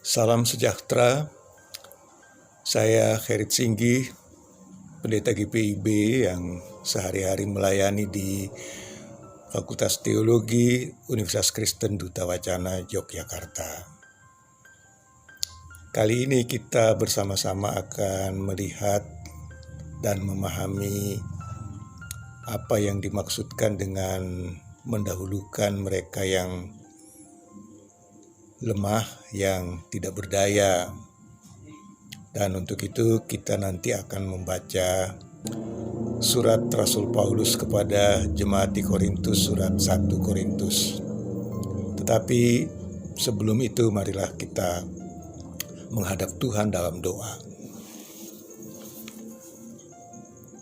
Salam sejahtera, saya Herit Singgi, pendeta GPIB yang sehari-hari melayani di Fakultas Teologi Universitas Kristen Duta Wacana Yogyakarta. Kali ini kita bersama-sama akan melihat dan memahami apa yang dimaksudkan dengan mendahulukan mereka yang lemah, yang tidak berdaya. Dan untuk itu kita nanti akan membaca surat Rasul Paulus kepada jemaat di Korintus, surat 1 Korintus. Tetapi sebelum itu marilah kita menghadap Tuhan dalam doa.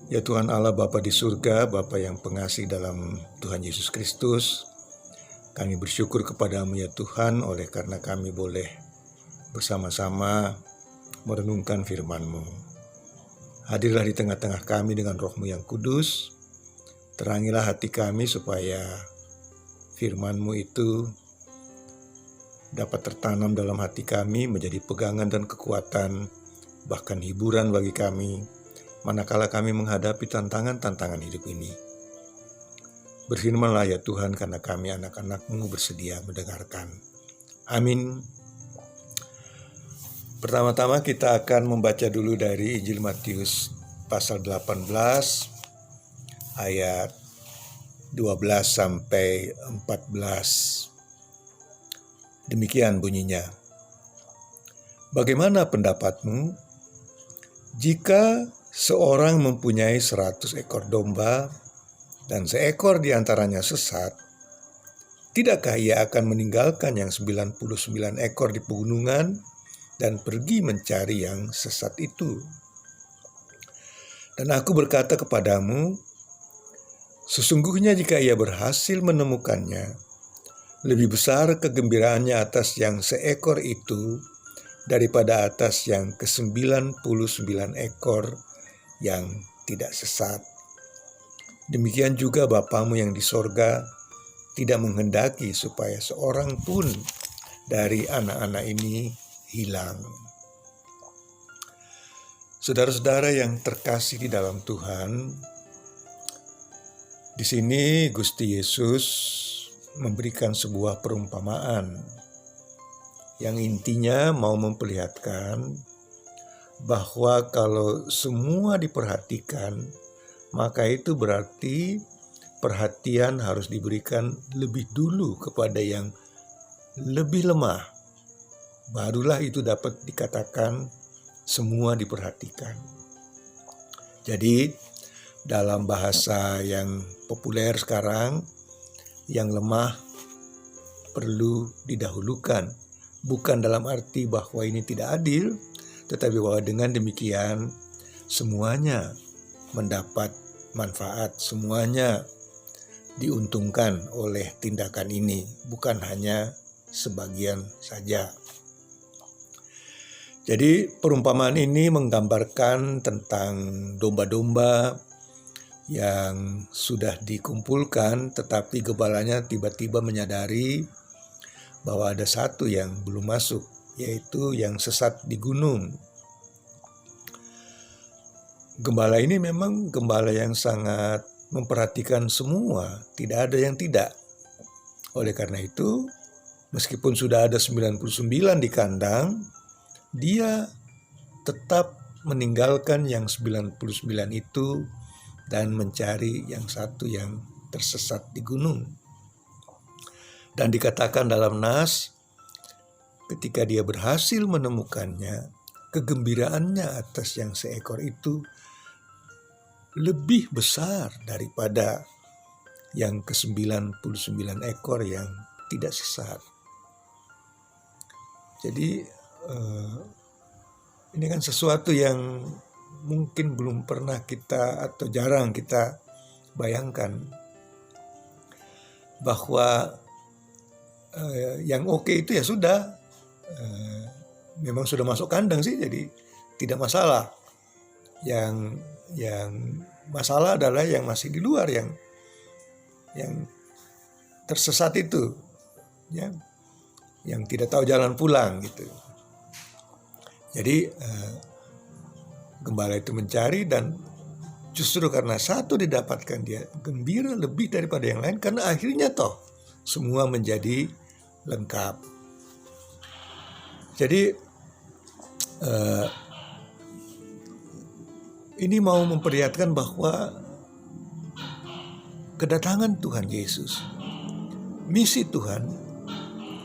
Ya Tuhan Allah Bapa di surga, Bapa yang pengasih dalam Tuhan Yesus Kristus, kami bersyukur kepadamu ya Tuhan oleh karena kami boleh bersama-sama merenungkan firman-Mu. Hadirlah di tengah-tengah kami dengan Roh-Mu yang kudus, terangilah hati kami supaya firman-Mu itu dapat tertanam dalam hati kami, menjadi pegangan dan kekuatan, bahkan hiburan bagi kami, manakala kami menghadapi tantangan-tantangan hidup ini. Berfirmanlah ya Tuhan, karena kami anak-anak-Mu bersedia mendengarkan. Amin. Pertama-tama kita akan membaca dulu dari Injil Matius pasal 18 ayat 12 sampai 14. Demikian bunyinya. Bagaimana pendapatmu jika seorang mempunyai 100 ekor domba dan seekor di antaranya sesat, tidakkah ia akan meninggalkan yang 99 ekor di pegunungan dan pergi mencari yang sesat itu? Dan aku berkata kepadamu, sesungguhnya jika ia berhasil menemukannya, lebih besar kegembiraannya atas yang seekor itu daripada atas yang ke-99 ekor yang tidak sesat. Demikian juga Bapamu yang di sorga tidak menghendaki supaya seorang pun dari anak-anak ini hilang. Saudara-saudara yang terkasih di dalam Tuhan, di sini Gusti Yesus memberikan sebuah perumpamaan yang intinya mau memperlihatkan bahwa kalau semua diperhatikan, maka itu berarti perhatian harus diberikan lebih dulu kepada yang lebih lemah. Barulah itu dapat dikatakan semua diperhatikan. Jadi dalam bahasa yang populer sekarang, yang lemah perlu didahulukan. Bukan dalam arti bahwa ini tidak adil, tetapi bahwa dengan demikian semuanya mendapat manfaat, semuanya diuntungkan oleh tindakan ini, bukan hanya sebagian saja. Jadi perumpamaan ini menggambarkan tentang domba-domba yang sudah dikumpulkan, tetapi gembalanya tiba-tiba menyadari bahwa ada satu yang belum masuk, yaitu yang sesat di gunung. Gembala ini memang gembala yang sangat memperhatikan semua, tidak ada yang tidak. Oleh karena itu, meskipun sudah ada 99 di kandang, dia tetap meninggalkan yang 99 itu dan mencari yang satu yang tersesat di gunung. Dan dikatakan dalam nas, ketika dia berhasil menemukannya, kegembiraannya atas yang seekor itu lebih besar daripada yang ke-99 ekor yang tidak sesat. Jadi ini kan sesuatu yang mungkin belum pernah kita atau jarang kita bayangkan, bahwa yang oke itu ya sudah, memang sudah masuk kandang sih, jadi tidak masalah. Yang masalah adalah yang masih di luar, yang tersesat itu, ya, yang tidak tahu jalan pulang gitu. Jadi gembala itu mencari, dan justru karena satu didapatkan, dia gembira lebih daripada yang lain, karena akhirnya toh semua menjadi lengkap. Jadi ini mau memperlihatkan bahwa kedatangan Tuhan Yesus, misi Tuhan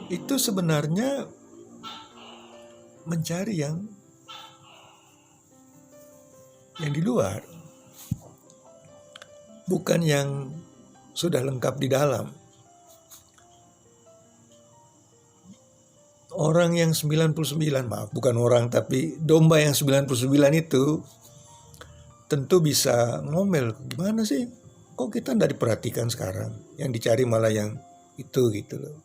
itu sebenarnya mencari yang di luar, bukan yang sudah lengkap di dalam. Orang yang 99, bukan orang tapi domba yang 99 itu tentu bisa ngomel, gimana sih kok kita tidak diperhatikan sekarang, yang dicari malah yang itu gitu loh.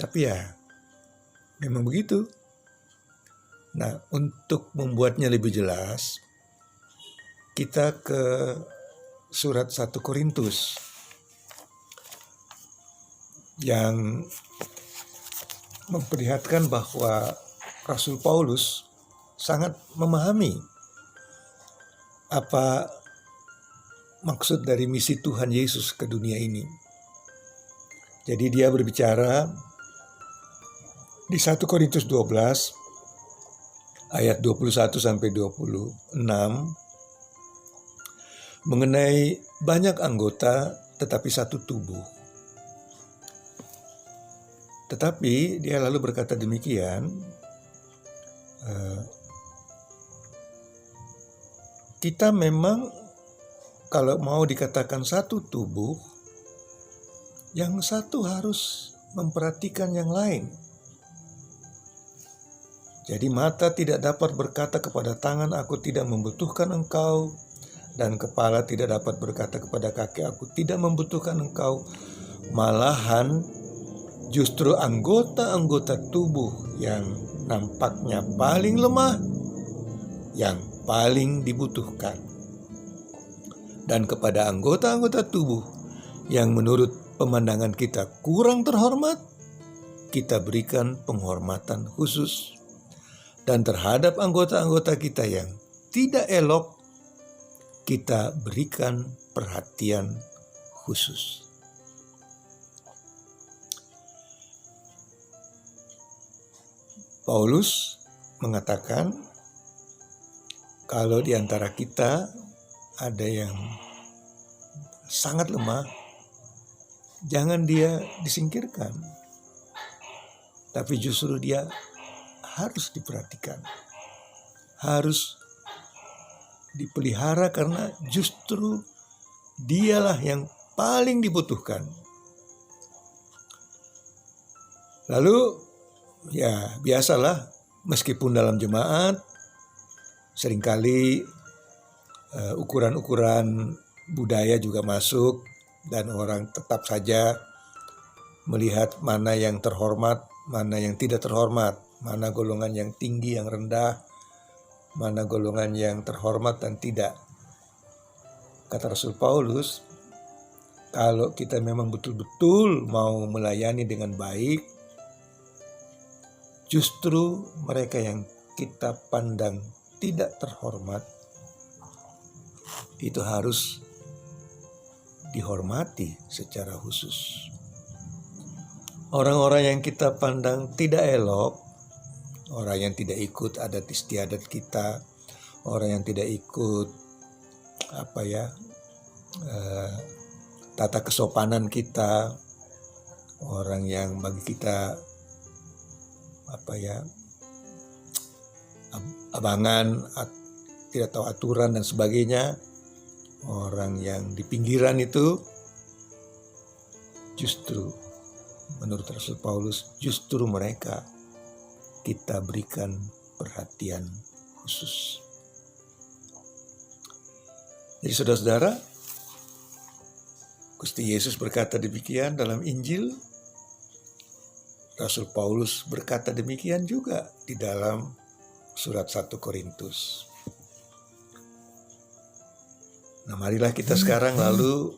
Tapi ya memang begitu. Nah, untuk membuatnya lebih jelas, kita ke surat 1 Korintus yang memperlihatkan bahwa Rasul Paulus sangat memahami apa maksud dari misi Tuhan Yesus ke dunia ini. Jadi dia berbicara di 1 Korintus 12 ayat 21 sampai 26 mengenai banyak anggota tetapi satu tubuh. Tetapi dia lalu berkata demikian, kita memang kalau mau dikatakan satu tubuh, yang satu harus memperhatikan yang lain. Jadi mata tidak dapat berkata kepada tangan, aku tidak membutuhkan engkau, dan kepala tidak dapat berkata kepada kaki, aku tidak membutuhkan engkau. Malahan justru anggota-anggota tubuh yang nampaknya paling lemah yang paling dibutuhkan. Dan kepada anggota-anggota tubuh yang menurut pemandangan kita kurang terhormat, kita berikan penghormatan khusus. Dan terhadap anggota-anggota kita yang tidak elok, kita berikan perhatian khusus. Paulus mengatakan, kalau di antara kita ada yang sangat lemah, jangan dia disingkirkan, tapi justru dia harus diperhatikan, harus dipelihara, karena justru dialah yang paling dibutuhkan. Lalu ya biasalah, meskipun dalam jemaat seringkali ukuran-ukuran budaya juga masuk, dan orang tetap saja melihat mana yang terhormat, mana yang tidak terhormat, mana golongan yang tinggi, yang rendah, mana golongan yang terhormat dan tidak. Kata Rasul Paulus, kalau kita memang betul-betul mau melayani dengan baik, justru mereka yang kita pandang tidak terhormat itu harus dihormati secara khusus. Orang-orang yang kita pandang tidak elok, orang yang tidak ikut adat istiadat kita, orang yang tidak ikut tata kesopanan kita, orang yang bagi kita abangan, tidak tahu aturan dan sebagainya, orang yang di pinggiran itu, justru menurut Rasul Paulus, justru mereka kita berikan perhatian khusus. Jadi saudara-saudara, Gusti Yesus berkata demikian dalam Injil, Rasul Paulus berkata demikian juga di dalam surat 1 Korintus. Nah, marilah kita sekarang lalu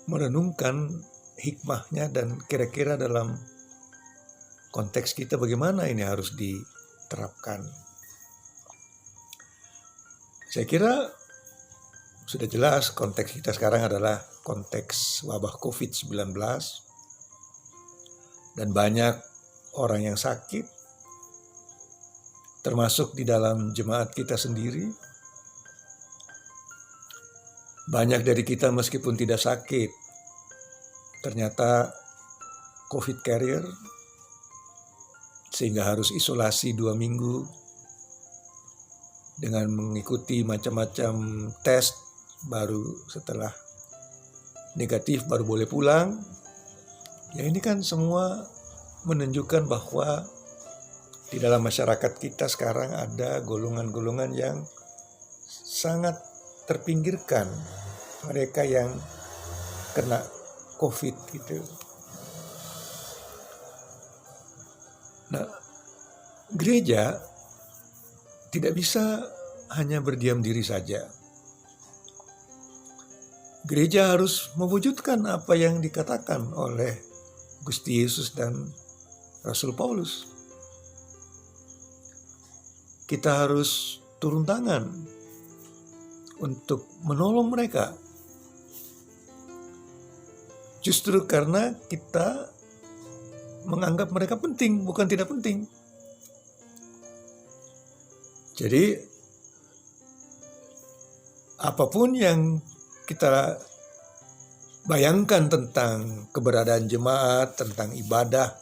merenungkan hikmahnya, dan kira-kira dalam konteks kita bagaimana ini harus terapkan. Saya kira sudah jelas konteks kita sekarang adalah konteks wabah COVID-19 dan banyak orang yang sakit, termasuk di dalam jemaat kita sendiri. Banyak dari kita meskipun tidak sakit, ternyata COVID carrier, sehingga harus isolasi 2 minggu dengan mengikuti macam-macam tes, baru setelah negatif baru boleh pulang. Ya, ini kan semua menunjukkan bahwa di dalam masyarakat kita sekarang ada golongan-golongan yang sangat terpinggirkan, mereka yang kena COVID gitu. Nah, gereja tidak bisa hanya berdiam diri saja. Gereja harus mewujudkan apa yang dikatakan oleh Gusti Yesus dan Rasul Paulus. Kita harus turun tangan untuk menolong mereka. Justru karena kita menganggap mereka penting, bukan tidak penting. Jadi, apapun yang kita bayangkan tentang keberadaan jemaat, tentang ibadah,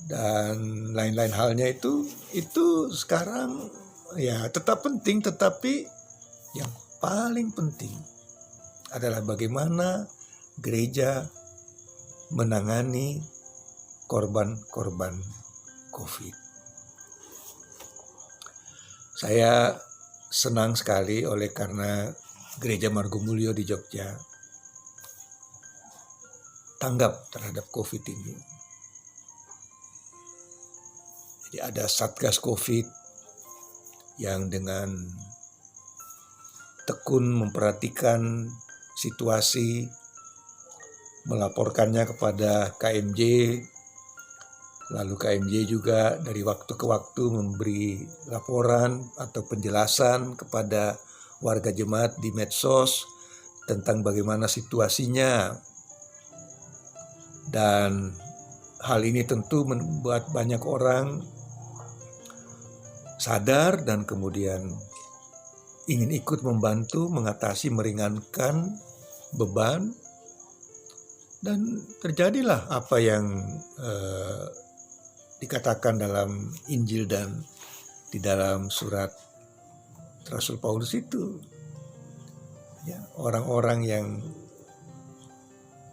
dan lain-lain halnya itu sekarang ya tetap penting, tetapi yang paling penting adalah bagaimana gereja menangani korban-korban COVID. Saya senang sekali oleh karena Gereja Margomulyo di Jogja tanggap terhadap COVID ini. Jadi ada Satgas COVID yang dengan tekun memperhatikan situasi, melaporkannya kepada KMJ, lalu KMJ juga dari waktu ke waktu memberi laporan atau penjelasan kepada warga jemaat di medsos tentang bagaimana situasinya. Dan hal ini tentu membuat banyak orang sadar dan kemudian ingin ikut membantu mengatasi, meringankan beban. Dan terjadilah apa yang dikatakan dalam Injil dan di dalam surat Rasul Paulus itu. Ya, orang-orang yang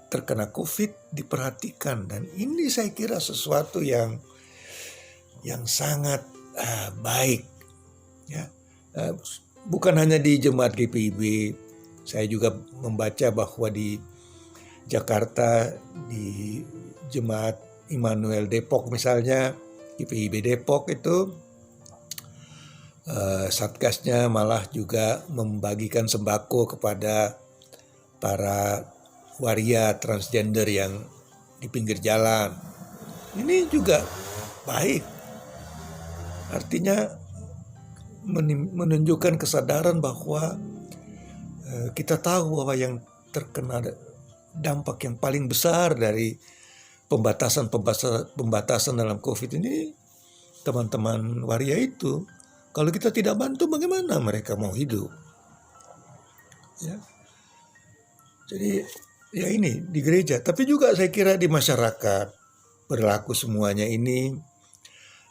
terkena COVID diperhatikan, dan ini saya kira sesuatu yang sangat baik. Ya, bukan hanya di jemaat GPIB, saya juga membaca bahwa di Jakarta di jemaat Immanuel Depok misalnya, GPIB Depok itu satgasnya malah juga membagikan sembako kepada para waria transgender yang di pinggir jalan. Ini juga baik. Artinya menunjukkan kesadaran bahwa kita tahu bahwa yang terkena dampak yang paling besar dari pembatasan dalam COVID ini teman-teman waria itu. Kalau kita tidak bantu, bagaimana mereka mau hidup? Ya. Jadi ya ini di gereja, tapi juga saya kira di masyarakat berlaku semuanya ini.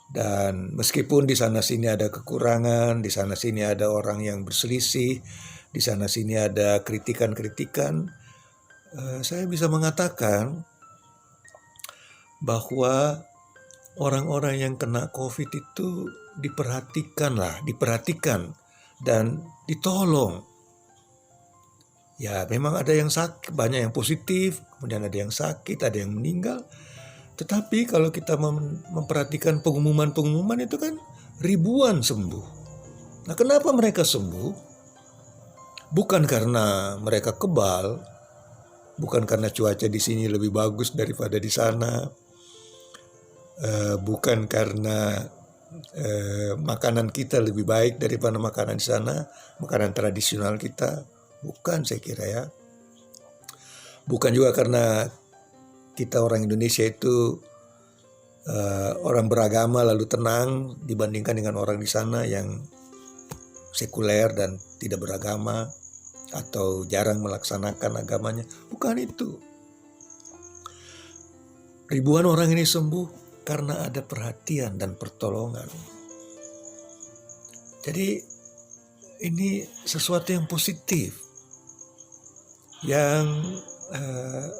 Dan meskipun di sana sini ada kekurangan, di sana sini ada orang yang berselisih, di sana sini ada kritikan-kritikan, saya bisa mengatakan bahwa orang-orang yang kena COVID itu diperhatikan dan ditolong. Ya, memang ada yang sakit, banyak yang positif, kemudian ada yang sakit, ada yang meninggal. Tetapi kalau kita memperhatikan pengumuman itu kan ribuan sembuh. Nah, kenapa mereka sembuh? Bukan karena mereka kebal, bukan karena cuaca di sini lebih bagus daripada di sana, bukan karena makanan kita lebih baik daripada makanan di sana, makanan tradisional kita. Bukan, saya kira ya. Bukan juga karena kita orang Indonesia itu orang beragama lalu tenang dibandingkan dengan orang di sana yang sekuler dan tidak beragama atau jarang melaksanakan agamanya. Bukan itu. Ribuan orang ini sembuh karena ada perhatian dan pertolongan. Jadi ini sesuatu yang positif yang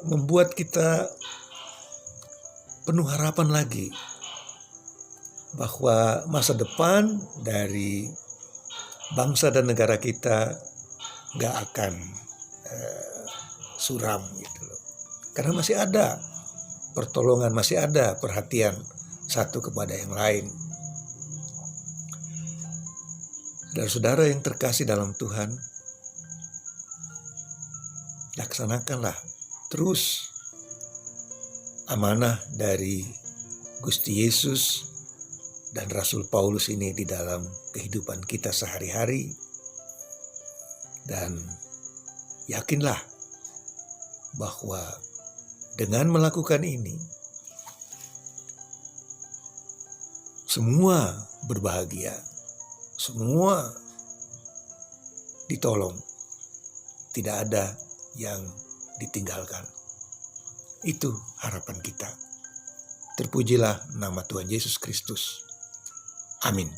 membuat kita penuh harapan lagi bahwa masa depan dari bangsa dan negara kita gak akan suram gitu loh. Karena masih ada pertolongan, masih ada perhatian satu kepada yang lain. Saudara-saudara yang terkasih dalam Tuhan, laksanakanlah terus amanah dari Gusti Yesus dan Rasul Paulus ini di dalam kehidupan kita sehari-hari. Dan yakinlah bahwa dengan melakukan ini, semua berbahagia, semua ditolong, tidak ada yang ditinggalkan. Itu harapan kita. Terpujilah nama Tuhan Yesus Kristus. Amin.